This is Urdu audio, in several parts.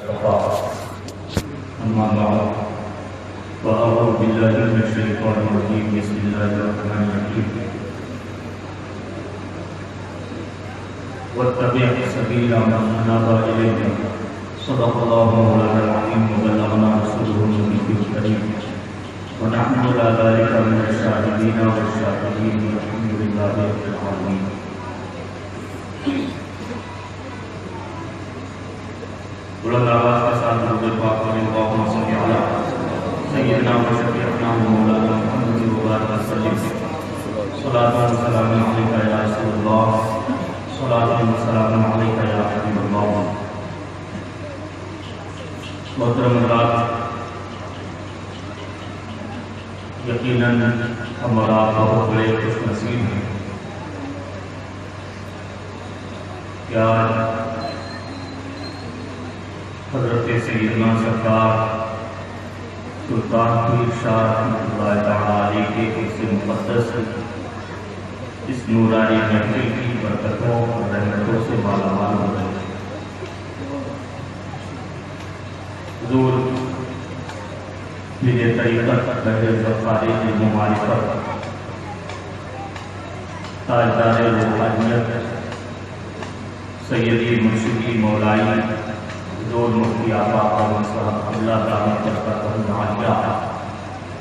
المصطفى أما بعد فأعوذ بالله من الشيطان الرجيم بسم الله الرحمن الرحيم واتبع سبيل من أناب إلينا صدق الله مولانا العظيم وبلغنا رسوله النبي الكريم ونحن على ذلك من الشاهدين والشاكرين والحمد لله رب العالمين. بلند آواز کے ساتھ درود پاک پڑھیں اللہم صلی علی سیدنا و شفیعنا و مولانا محمد وبارک وسلم. صلاۃ و سلام علیک یا رسول اللہ، صلاۃ و سلام علیک یا حبیب اللہ. محترم حضرات، یقیناً ہمارا بہت بڑے خوش نصیب ہیں کہ آج حضرت سیدنا سرکار سلطان پیر شاہ رحمۃ اللہ تعالیٰ علیہ کے اس مقدس اس نورانی محفل کی برکتوں اور رحمتوں سے مالا مال ہو گئے. حضور پیر طریقت بحر خارج معرفت تاجدار روحانیت سیدی مرشدی مولائی حضور مفتی آقا قادری صاحب اللہ تعالیٰ برکت عالیہ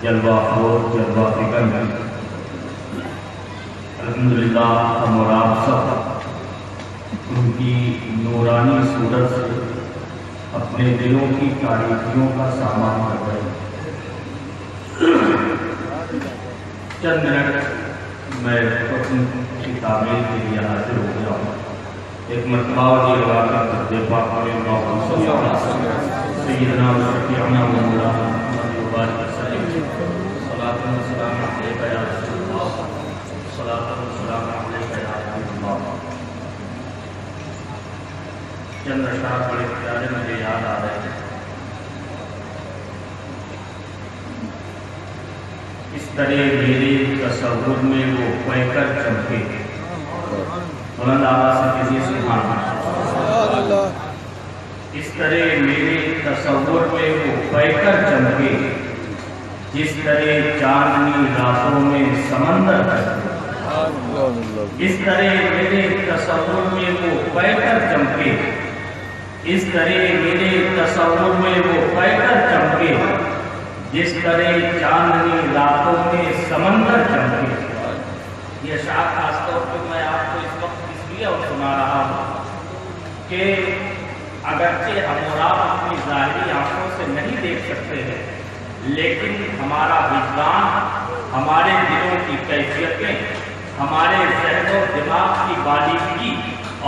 جلوہ خور جلوہ فکر میں الحمدللہ ہم اور آپ سب ان کی نورانی صورت سے اپنے دلوں کی تاریخیوں کا سامان کر رہے ہیں. چند منٹ میں اپنی کتابیں کے لیے حاضر ہو گیا ہوں. ایک مرتبہ یہ علاقہ درد پاک پڑھیں اللہم صلی علی سیدنا و شفیعنا و مولانا محمد وبارک وسلم. صلاۃ و سلام علیک یا رسول اللہ، صلاۃ و سلام علیک یا حبیب اللہ. چند اشعار بڑے پیارے مجھے یاد آ رہے ہیں. اس طرح میرے تصور میں وہ پیکر چمکے. بلند آواز سے کسی سبحان اللہ. اس طرح میرے تصور میں وہ پیکر چمکے جس طرح چاندنی راتوں میں سمندر چمکے. اس طرح میرے تصور میں وہ پیکر چمکے، اس طرح میرے تصور میں وہ پیکر چمکے جس طرح چاندنی راتوں میں سمندر چمکے. یہ اشعار خاص طور پر میں آپ کو اس وقت اس لیے سنا رہا ہوں کہ اگرچہ ہم اور آپ اپنی ظاہری آنکھوں سے نہیں دیکھ سکتے ہیں، لیکن ہمارا وجدان، ہمارے دلوں کی کیفیتیں، ہمارے ذہن و دماغ کی بالیغی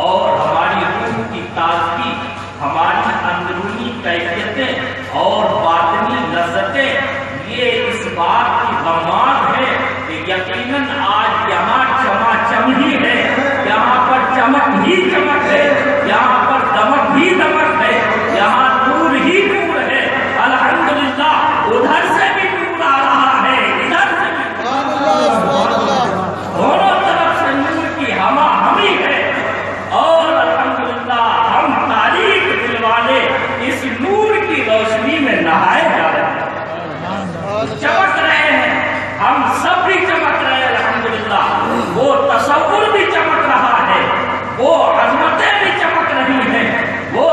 اور ہماری روح کی تازگی، ہماری اندرونی کیفیتیں اور باطنی لذتیں یہ اس بات کی ضمان ہے کہ یقیناً آج یہاں چماچم ہی ہے، یہاں پر چمک ہی چمک ہے، یہاں پر دمک ہی دمک ہے، یہاں نور ہی نور ہے. الحمدللہ ادھر سے بھی نور آ رہا ہے، ادھر سے بھی دونوں طرف سے نور کی ہما ہمی ہے. اور الحمدللہ ہم تاریخ دل والے اس نور کی روشنی میں نہائے جا رہے ہیں، چمک رہے ہیں. ہم سب بھی چمک رہے ہیں الحمدللہ. وہ تصور بھی چمک رہا ہے، وہ عظمتیں بھی چمک رہی ہیں، وہ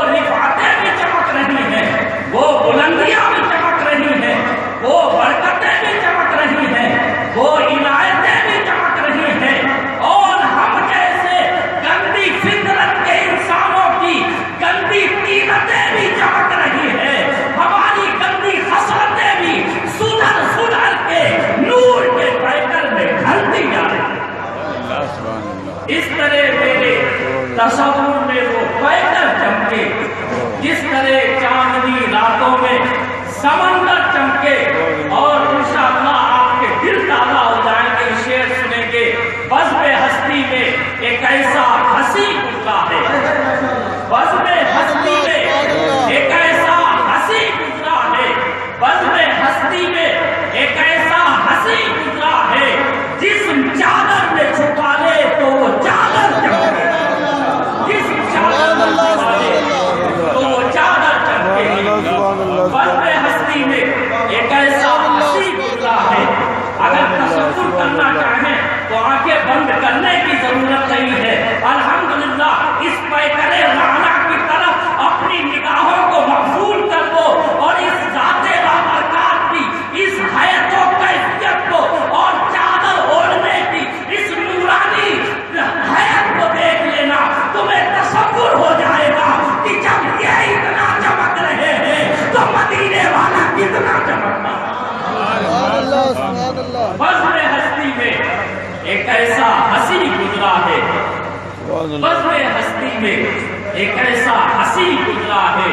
ایک ایسا ہنسی گزرا ہے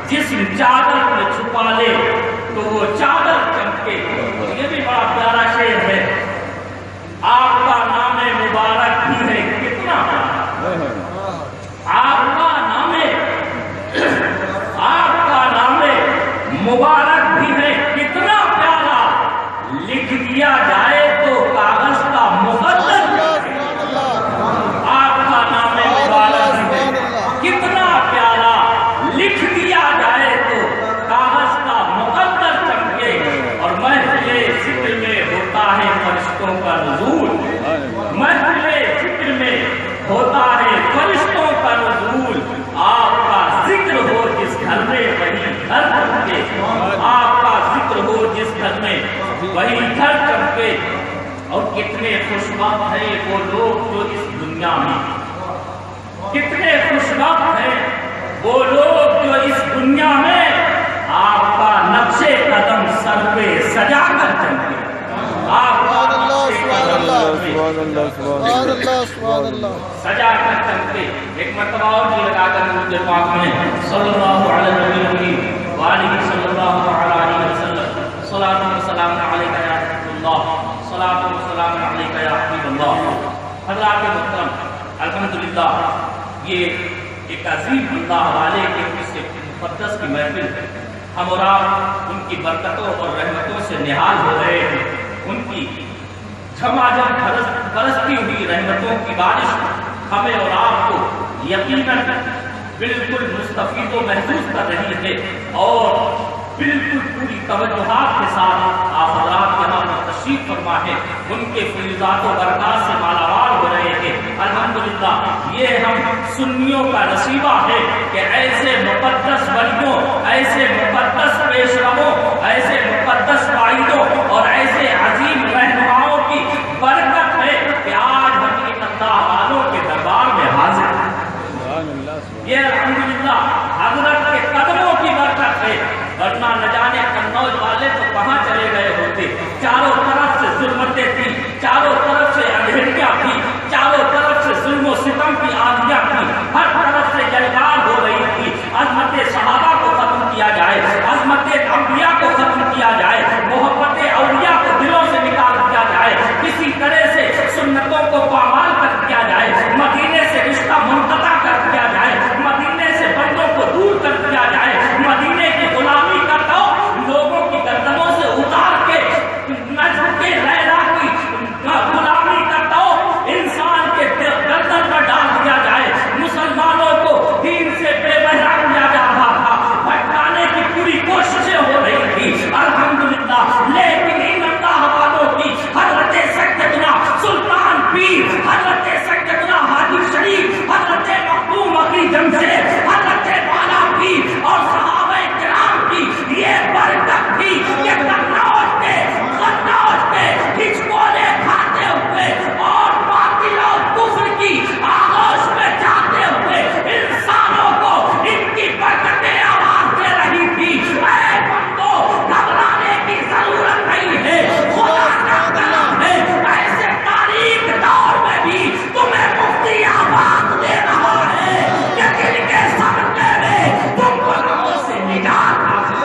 جسم چادر میں چھپا لے تو وہ چادر چمکے. یہ بھی بڑا پیارا شعر ہے. آپ کا نام مبارک بھی ہے کتنا پیارا. آپ کا نام مبارک بھی ہے کتنا پیارا. لکھ دیا جائے تو کاغذ کا مقدر. آپ کا نام مبارک بھی ہے کتنا پیارا. لکھ دیا جائے تو کاغذ کا مقدر چمکے. اور محفل ذکر میں ہوتا ہے فرشتوں کا نزول. محفل ذکر میں ہوتا ہے فرشتوں کا نزول. آپ کا ذکر ہو جس گھر میں وہی گھر چمکے. آپ کا ذکر ہو جس گھر میں وہی گھر چمکے. اور کتنے خوشبخت ہیں وہ لوگ جو اس دنیا میں, کتنے خوشبخت ہیں وہ لوگ جو اس دنیا میں آپ کا نقش قدم سر پہ سجا کر چمکے. آپ کا سجا کر چمکے. ایک مرتبہ اور جی لگا کر مجھے پاک میں صلی اللہ علیہ وسلم وآلہ صلی اللہ علیہ وسلم صلاۃ و سلام علیک یا رسول اللہ صلاۃ و سلام علیک یا حبیب اللہ. حضرات محترم, الحمدللہ یہ ایک عظیم اللہ والے کے اس مقدس کی محفل ہم اور آپ ان کی برکتوں اور رحمتوں سے نہال ہو رہے ہیں. ان کی جھماجھم برستی ہوئی رحمتوں کی بارش ہمیں اور آپ کو یقیناً بالکل مستفید و محسوس کر رہی ہے. اور بالکل پوری توجہات کے ساتھ آپ حضرات یہاں پر تشریف فرما ہے. ان کے فیضات و برکات سے مالا مال ہو رہے ہیں. الحمدللہ یہ ہم سنیوں کا نصیبہ ہے کہ ایسے مقدس ولیوں, ایسے مقدس پیشواؤں, ایسے مقدس قائدوں اور ایسے عظیم رہنماؤں کی برکت ہے کہ آج ہم ان اللہ والوں کے دربار میں حاضر ہیں. یہ الحمدللہ حضرت کے قدموں کی برکت ہے. ورنہ نہ جانے قنوج والے تو کہاں چلے گئے ہوتے. چاروں طرف سے ظلمتیں تھیں, چاروں طرف سے اندھیریاں تھیں, چاروں طرف سے ظلم و ستم کی آندیاں تھیں, ہر طرف سے جلوار ہو رہی تھی. عظمت صحابہ کو ختم کیا جائے, عظمت انبیاء کو ختم کیا جائے, محبت اولیاء کو دلوں سے نکال دیا جائے, کسی طرح سے سنتوں کو پامال کر دیا جائے, مدینے سے رشتہ منقطع کر دیا جائے, مدینے سے بندوں کو دور کر دیا جائے, مدینے کی غلامی کا تو لوگوں کی گردنوں سے اتار کے نجم کے لیلا کی غلامی کا تو انسان کے گردن پر ڈال دیا جائے. مسلمانوں کو دین سے بے بہرا کیا جا رہا تھا, بھٹکانے کی پوری کوششیں ہو رہی تھی. الحمدللہ لیکن ان اللہ والوں کی حضرت سیدنا سلطان پیر, حضرت سیدنا حاجی شریف, حضرت مخدوم عقیل جمشید, حضرت والا پیر اور صحابہ کرام کی یہ برکت تھی کہ قنوج کے ہچکولے کھاتے ہوئے اور باطل اور کفر کی آغوش میں جاتے ہوئے انسانوں کو ان کی برکتیں آواز دے رہی تھی. اے بندو گھبرانے کی ضرورت نہیں ہے, خدا کا کلام ہے. ایسے تاریخ دور میں بھی تمہیں مفتی آواز دے رہا ہے کہ دل کے صدقے میں تم گناہوں سے نجات حاصل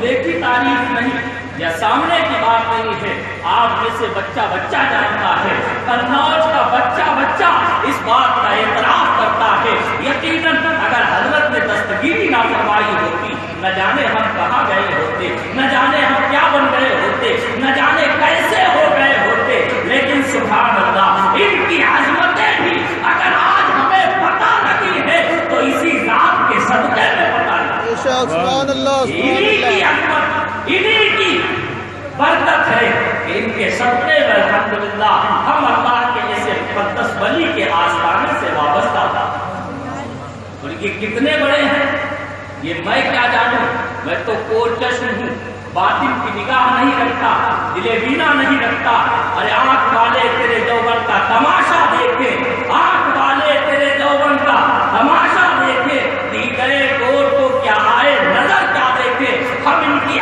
دیکھی تاریخ نہیں یا سامنے کی بات نہیں ہے. آپ میں سے بچہ بچہ جانتا ہے, قنوج کا بچہ بچہ اس بات کا اعتراف کرتا ہے. یقیناً اگر حضرت نے دستگیری نہ فرمائی ہوتی, نہ جانے ہم کہاں گئے ہوتے, نہ جانے ہم کیا بن گئے ہوتے, نہ جانے کیسے ہو گئے ہوتے. لیکن سبحان اللہ ان کی عظمتیں بھی اگر آج ہمیں پتہ لگی ہے تو اسی ذات کے صدقے میں پتہ لگی. سبحان اللہ, انہی کی عظمت, انہی کی برکت ہے کہ ان کے صدقے میں الحمدللہ ہم اللہ کے ایسے مقدس ولی کے آستانے سے وابستہ تھا. اور یہ کتنے بڑے ہیں یہ میں کیا جانوں. میں تو کوچشم ہوں, باطن کی نگاہ نہیں رکھتا, دل بینا نہیں رکھتا. ارے آنکھ والے تیرے جوبن کا تماشا دیکھے, آنکھ والے تیرے جوبن کا تماشا دیکھے. دی گئے دور کو کیا آئے نظر کیا دیکھے. ہم ان کی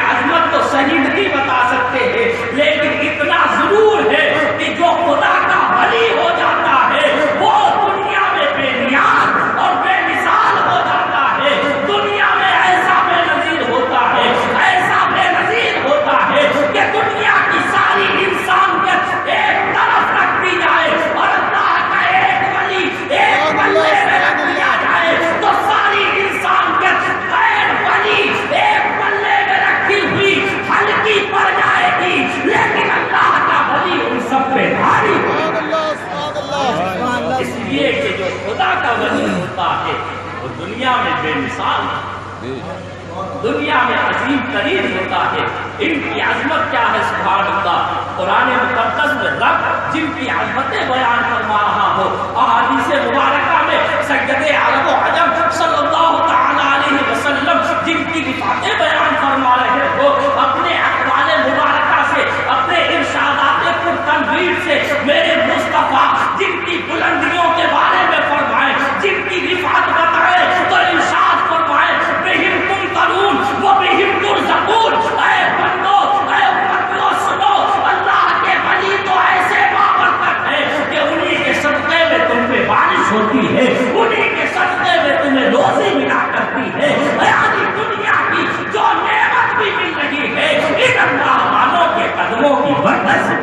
دنیا میں عظیم ترین ہوتا ہے. ان کی عظمت کیا ہے سبحان اللہ. قرآن مقدس میں رب جن کی عظمتیں بیان فرما رہا ہو, احادیث مبارکہ میں سید عرب و عجم صلی اللہ تعالی علیہ وسلم جن کی باتیں بیان فرما رہے ہو, اپنے اقوال مبارکہ سے, اپنے ارشادات پرتنویر سے میرے مصطفیٰ جن کی بلندیوں کے بارے میں فرمائے, جن کی رفعت بتائے تو ارشاد فرمائے بہم تمترون و بہم ترزقون. اے بندو, اے امتیوں سنو, اللہ کے ولی تو ایسے بابرکت ہے کہ انہی کے صدقے میں تم پہ بارش ہوتی ہے, انہی کے صدقے میں تمہیں روزی ملا کرتی ہے. یعنی دنیا کی جو نعمت بھی مل رہی ہے ان اللہ والوں کے قدموں کی برکت سے.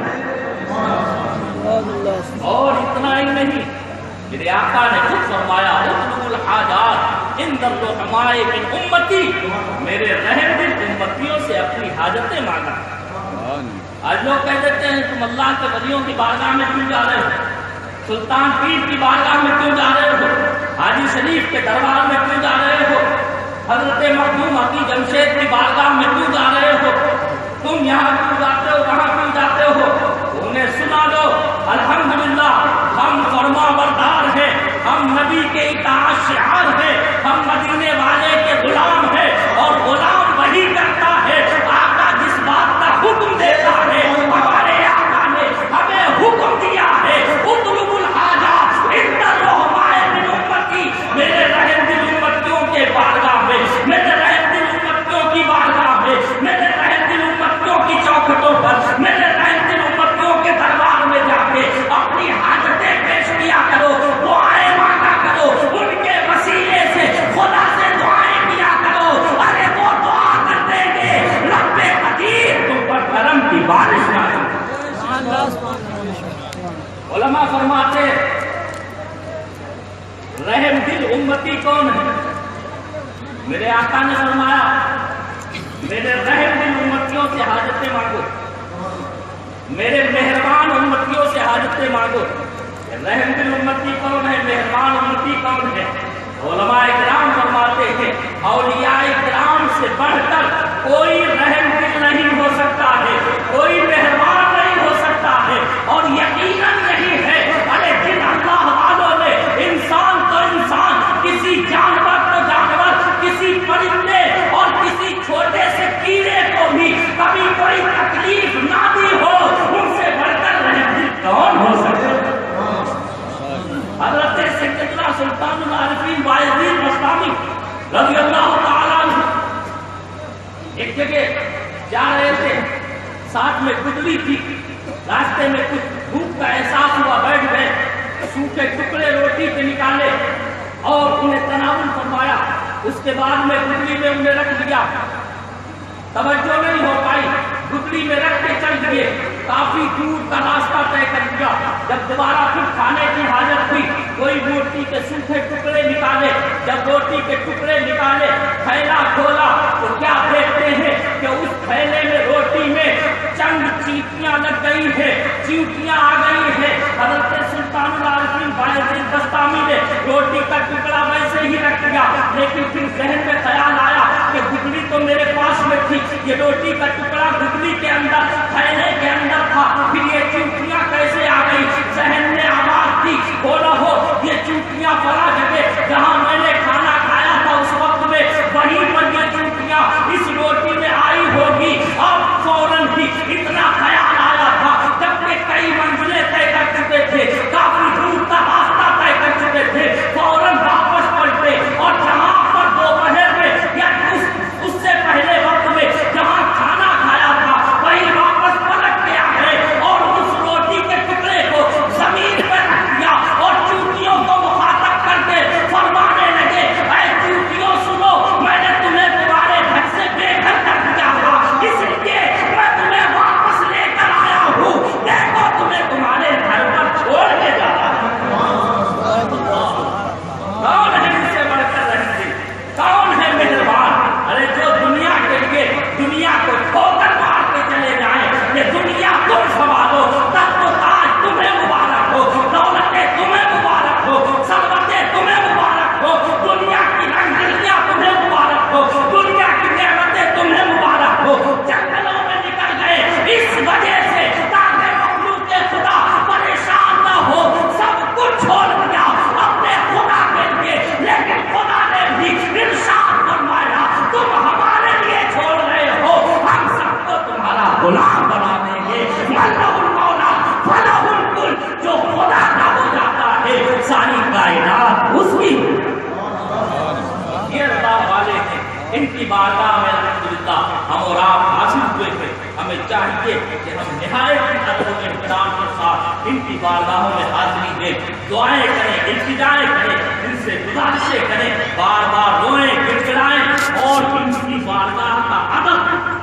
اور اتنا ہی نہیں, میرے آقا نے خود فرمایا اطلب الحاجات عند الرحماء من امتی, میرے رحم دل امتیوں سے اپنی حاجتیں مانگا. آج لوگ کہہ دیتے ہیں تم اللہ کے ولیوں کی بارگاہ میں کیوں جا رہے ہو, سلطان پیر کی بارگاہ میں کیوں جا رہے ہو, حاجی شریف کے دربار میں کیوں جا رہے ہو, حضرت مخدوم حقی جمشید کی بارگاہ میں کیوں جا رہے ہو, تم یہاں کیوں جاتے ہو, وہاں کیوں جاتے ہو. انہیں سنا لو الحمدللہ ہم فرما بردار ہیں, ہم نبی کے اطاعت شعار ہیں, ہم مدینے والے کے غلام ہیں, اور غلام وہی کرتا ہے آقا جس بات کا حکم دیتا ہے. ہمارے آقا نے ہمیں حکم دیا ہے اطلب الحاجات عند الرحماء من امتی, میرے رحم دل امتیوں کے بارگاہ میں, میرے رحم دل امتیوں کی بارگاہ میں, میرے رحم دل امتیوں کی چوکھٹوں پر, میرے رحم دل امتیوں کے دربار میں جا کے اپنی حاجتیں پیش کیا کرو, دعائیں مانگا کرو, ان کے وسیلے سے خدا سے دعائیں کیا کرو. ارے وہ دعا کر دیں گے رب قدیر تم پر کرم کی بارش نازل. علماء فرماتے رحم دل امتی کون ہے, میرے آقا نے فرمایا میرے رحم دل امتیوں سے حاجتیں مانگو, میرے مہربان امتیوں سے حاجتیں مانگو. رحم دل امتی کون ہے, مہربان امتی کون ہے. علماء کرام فرماتے ہیں اولیاء کرام سے بڑھ کر کوئی رحم دل نہیں ہو سکتا ہے, کوئی مہربان نہیں ہو سکتا ہے. اور یقیناً یہی ہے, ارے جن اللہ والوں نے انسان تو انسان, کسی جانور تو جانور, کسی پرندے اور کسی چھوٹے سے کیڑے کو بھی کبھی کوئی تکلیف نہ دی ہو, ان سے بڑھ کر رحم دل کون ہو سکتا ہے. حضرت سیدنا سلطان العارفین بایزید بستامی رضی اللہ تعالیٰ عنہ ایک جگہ جا رہے تھے, ساتھ میں گدڑی تھی, راستے میں کچھ بھوک کا احساس ہوا, بیٹھ گئے, سوکھے ٹکڑے روٹی کے نکالے اور انہیں تناول فرمایا. اس کے بعد میں گدڑی میں انہیں رکھ دیا, توجہ نہیں ہو پائی, گدڑی میں رکھ کے چل دیے, کافی دور کا راستہ طے کر دیا. جب دوبارہ پھر کھانے کی حاجت ہوئی, کوئی روٹی کے سوکھے ٹکڑے نکالے, جب روٹی کے ٹکڑے نکالے, تھیلا کھولا تو کیا دیکھتے ہیں کہ اس تھیلے میں روٹی میں چند چیٹیاں لگ گئی ہیں, چیٹیاں آ گئی ہیں. حضرت سلطان العارفین بایزید بستامی نے روٹی کا ٹکڑا ویسے ہی رکھ دیا, لیکن پھر ذہن میں خیال آیا کہ گدڑی تو میرے پاس میں تھی, یہ روٹی کا ٹکڑا گدڑی کے اندر تھیلے کے اندر تھا, پھر یہ چیٹیاں کیسے آ گئی. ذہن میں آواز تھی بولا ہو یہ چیٹیاں فلاں جگہ جہاں میں نے کھانا کھایا تھا اس وقت میں وہیں پر یہ چیٹیاں اس روٹی میں آئی ہوگی. اب فوراً ہی اتنا خیال آیا تھا, جبکہ کئی منزلیں طے کر چکے تھے, کافی دور کا راستہ طے کر چکے تھے, فوراً واپس پلٹے اور جہاں پر دوپہر میں یا اس سے پہلے وقت میں جہاں کھانا کھایا تھا تمام بنا دیں گے. مَلَّهُ الْمَوْلَى فَلَهُ الْمُلْكُ. جو خدا کا ہو جاتا ہے ساری کائنات اس کی. یہ اللہ والے ہیں، ان کی بارگاہ میں الحمدللہ ہم اور آپ حاصل ہوئے تھے. ہمیں چاہیے کہ ہم نہایت ادب و احترام کے ساتھ ان کی بارگاہوں میں حاضری دیں، دعائیں کریں، التجائیں کریں، ان سے گزارشیں کریں، بار بار روئیں، گڑگڑائیں اور ان کی بارگاہ کا ادب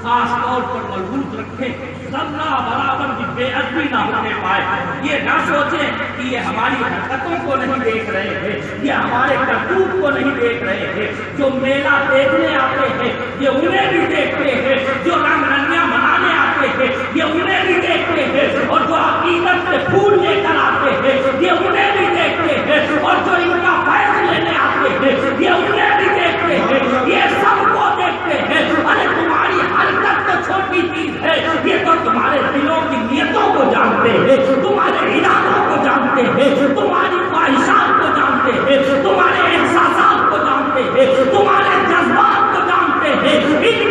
خاص طور پر مضبوط رکھیں. ذرہ برابر بھی بے ادبی نہ ہونے پائے. یہ نہ سوچیں کہ یہ ہماری حرکتوں کو نہیں دیکھ رہے ہیں، یہ ہمارے کرتوت کو نہیں دیکھ رہے ہیں. جو میلہ دیکھنے آتے ہیں یہ انہیں بھی دیکھتے ہیں، جو رنگ رنگیاں منانے آتے ہیں یہ انہیں بھی دیکھتے ہیں، اور جو عقیدت سے پھول لے کر آتے ہیں یہ انہیں بھی دیکھتے ہیں، اور جو ان کا فیض لینے آتے ہیں یہ انہیں بھی دیکھتے ہیں. یہ سب کو دیکھتے ہیں. ارے تمہاری حرکت تو چھوٹی چیز ہے، یہ تو تمہارے دلوں کی نیتوں کو جانتے ہیں، تمہارے ارادوں کو جانتے ہیں، تمہاری خواہشات کو جانتے ہیں، تمہارے احساسات کو جانتے ہیں، تمہارے جذبات کو جانتے ہیں. ان